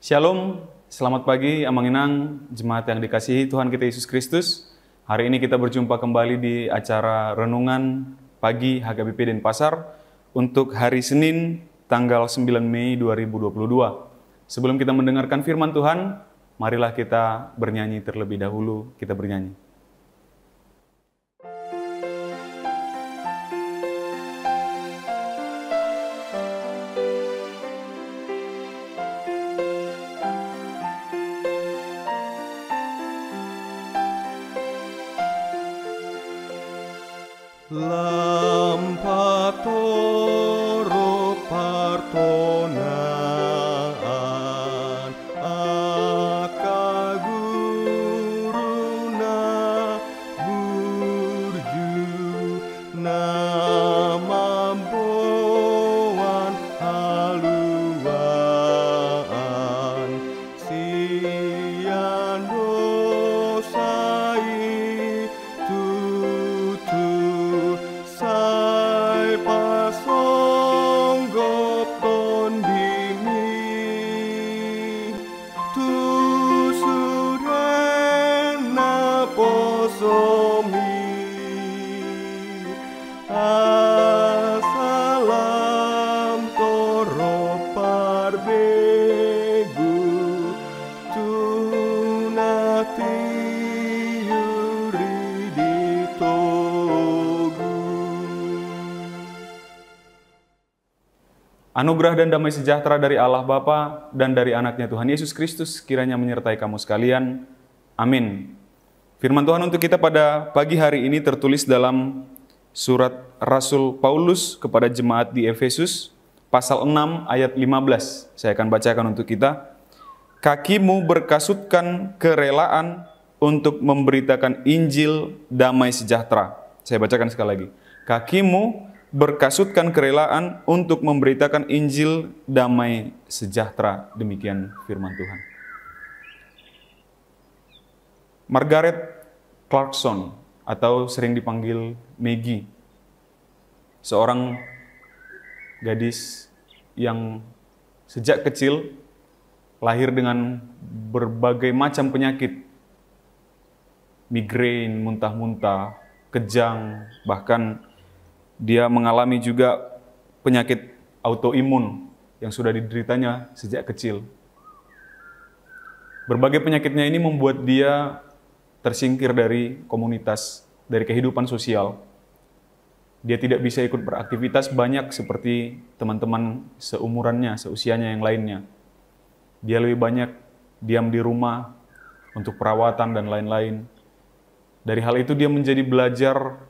Shalom, selamat pagi Amanginang, jemaat yang dikasihi Tuhan kita Yesus Kristus. Hari ini kita berjumpa kembali di acara Renungan Pagi HKBP Denpasar untuk hari Senin tanggal 9 Mei 2022. Sebelum kita mendengarkan firman Tuhan, marilah kita bernyanyi terlebih dahulu, kita bernyanyi. Lampatoro partonaan akaguruna burju namamboan haluan sian dosai tutu sai pasonggop tondimi tu surena posomi asalam toro parbegu tunati Anugerah dan damai sejahtera dari Allah Bapa dan dari anaknya Tuhan Yesus Kristus kiranya menyertai kamu sekalian. Amin. Firman Tuhan untuk kita pada pagi hari ini tertulis dalam surat Rasul Paulus kepada jemaat di Efesus, pasal 6 ayat 15. Saya akan bacakan untuk kita. Kakimu berkasutkan kerelaan untuk memberitakan Injil damai sejahtera. Saya bacakan sekali lagi. Kakimu berkasutkan kerelaan untuk memberitakan Injil damai sejahtera. Demikian firman Tuhan. Margaret Clarkson atau sering dipanggil Maggie, seorang gadis yang sejak kecil lahir dengan berbagai macam penyakit, migrain, muntah-muntah, kejang, bahkan dia mengalami juga penyakit autoimun yang sudah dideritanya sejak kecil. Berbagai penyakitnya ini membuat dia tersingkir dari komunitas, dari kehidupan sosial. Dia tidak bisa ikut beraktivitas banyak seperti teman-teman seumurannya, seusianya yang lainnya. Dia lebih banyak diam di rumah untuk perawatan dan lain-lain. Dari hal itu dia menjadi belajar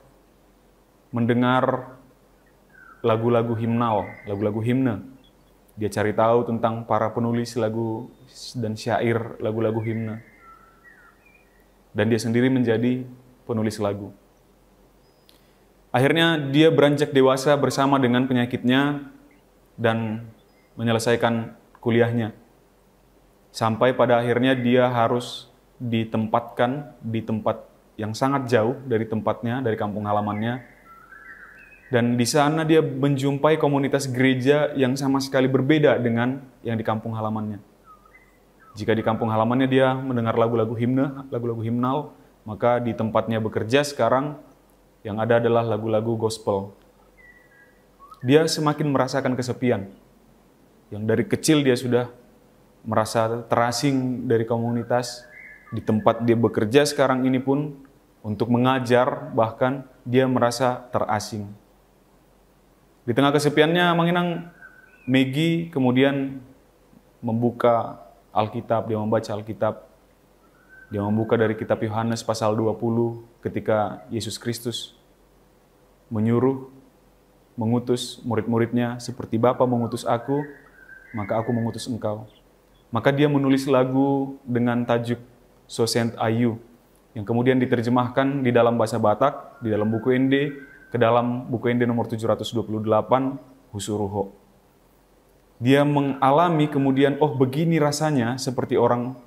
mendengar lagu-lagu himnal, lagu-lagu himne. Dia cari tahu tentang para penulis lagu dan syair lagu-lagu himne. Dan dia sendiri menjadi penulis lagu. Akhirnya dia beranjak dewasa bersama dengan penyakitnya dan menyelesaikan kuliahnya. Sampai pada akhirnya dia harus ditempatkan di tempat yang sangat jauh dari tempatnya, dari kampung halamannya. Dan di sana dia menjumpai komunitas gereja yang sama sekali berbeda dengan yang di kampung halamannya. Jika di kampung halamannya dia mendengar lagu-lagu himne, lagu-lagu himnal, maka di tempatnya bekerja sekarang yang ada adalah lagu-lagu gospel. Dia semakin merasakan kesepian. Yang dari kecil dia sudah merasa terasing dari komunitas. Di tempat dia bekerja sekarang ini pun untuk mengajar, bahkan dia merasa terasing. Di tengah kesepiannya, Manginang Maggie kemudian membuka Alkitab, dia membaca Alkitab. Dia membuka dari kitab Yohanes pasal 20 ketika Yesus Kristus menyuruh, mengutus murid-muridnya, seperti Bapa mengutus aku, maka aku mengutus engkau. Maka dia menulis lagu dengan tajuk So Sent I You, yang kemudian diterjemahkan di dalam bahasa Batak, di dalam buku ND, ke dalam buku ND nomor 728, Husuruho. Dia mengalami kemudian, oh begini rasanya seperti orang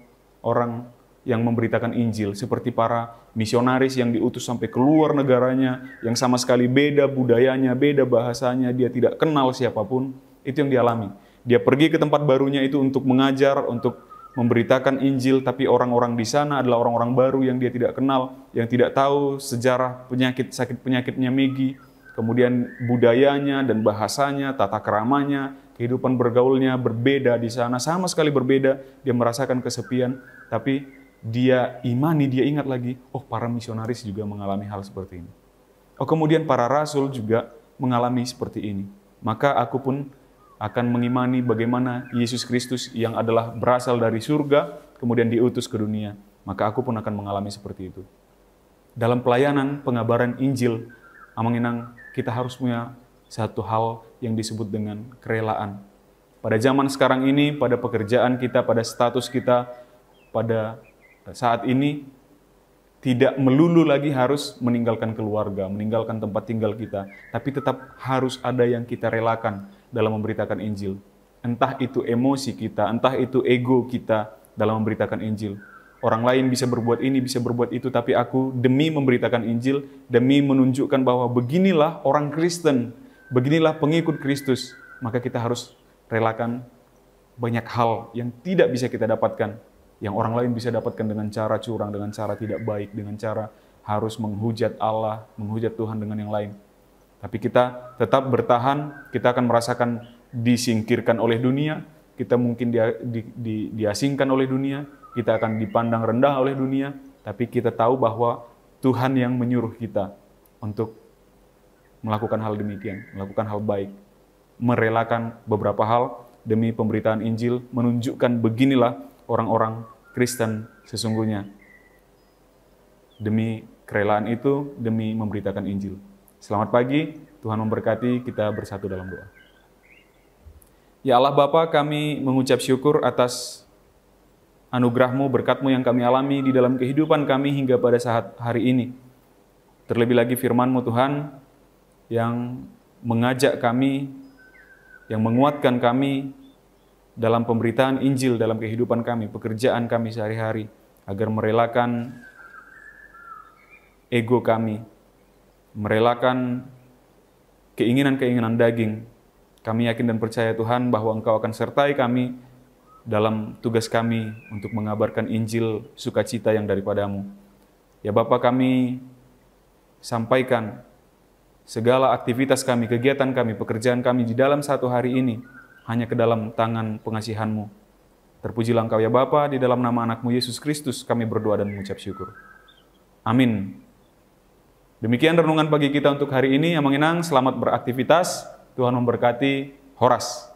yang memberitakan Injil, seperti para misionaris yang diutus sampai keluar negaranya, yang sama sekali beda budayanya, beda bahasanya, dia tidak kenal siapapun, itu yang dialami. Dia pergi ke tempat barunya itu untuk mengajar, untuk memberitakan Injil, tapi orang-orang di sana adalah orang-orang baru yang dia tidak kenal, yang tidak tahu sejarah sakit penyakitnya Megi, kemudian budayanya dan bahasanya, tata keramanya, kehidupan bergaulnya berbeda di sana, sama sekali berbeda. Dia merasakan kesepian, tapi dia imani, dia ingat lagi, oh para misionaris juga mengalami hal seperti ini. Oh kemudian para rasul juga mengalami seperti ini. Maka aku pun akan mengimani bagaimana Yesus Kristus yang adalah berasal dari surga, kemudian diutus ke dunia. Maka aku pun akan mengalami seperti itu. Dalam pelayanan pengabaran Injil, Amanginang, kita harus punya satu hal yang disebut dengan kerelaan. Pada zaman sekarang ini, pada pekerjaan kita, pada status kita, pada saat ini, tidak melulu lagi harus meninggalkan keluarga, meninggalkan tempat tinggal kita, tapi tetap harus ada yang kita relakan dalam memberitakan Injil. Entah itu emosi kita, entah itu ego kita dalam memberitakan Injil. Orang lain bisa berbuat ini, bisa berbuat itu, tapi aku demi memberitakan Injil, demi menunjukkan bahwa beginilah orang Kristen, beginilah pengikut Kristus, maka kita harus relakan banyak hal yang tidak bisa kita dapatkan, yang orang lain bisa dapatkan dengan cara curang, dengan cara tidak baik, dengan cara harus menghujat Allah, menghujat Tuhan dengan yang lain. Tapi kita tetap bertahan, kita akan merasakan disingkirkan oleh dunia, kita mungkin diasingkan oleh dunia, kita akan dipandang rendah oleh dunia, tapi kita tahu bahwa Tuhan yang menyuruh kita untuk melakukan hal demikian, melakukan hal baik, merelakan beberapa hal demi pemberitaan Injil, menunjukkan beginilah orang-orang Kristen sesungguhnya. Demi kerelaan itu, demi memberitakan Injil. Selamat pagi, Tuhan memberkati, kita bersatu dalam doa. Ya Allah Bapa, kami mengucap syukur atas anugerah-Mu, berkat-Mu yang kami alami di dalam kehidupan kami hingga pada saat hari ini. Terlebih lagi firman-Mu Tuhan, yang mengajak kami, yang menguatkan kami dalam pemberitaan Injil, dalam kehidupan kami, pekerjaan kami sehari-hari, agar merelakan ego kami, merelakan keinginan-keinginan daging. Kami yakin dan percaya Tuhan bahwa Engkau akan sertai kami dalam tugas kami untuk mengabarkan Injil sukacita yang daripada-Mu. Ya Bapa, kami sampaikan segala aktivitas kami, kegiatan kami, pekerjaan kami di dalam satu hari ini hanya ke dalam tangan pengasihan-Mu. Terpujilah Engkau ya Bapa, di dalam nama anak-Mu Yesus Kristus kami berdoa dan mengucap syukur. Amin. Demikian renungan pagi kita untuk hari ini. Amanginang, selamat beraktivitas. Tuhan memberkati. Horas.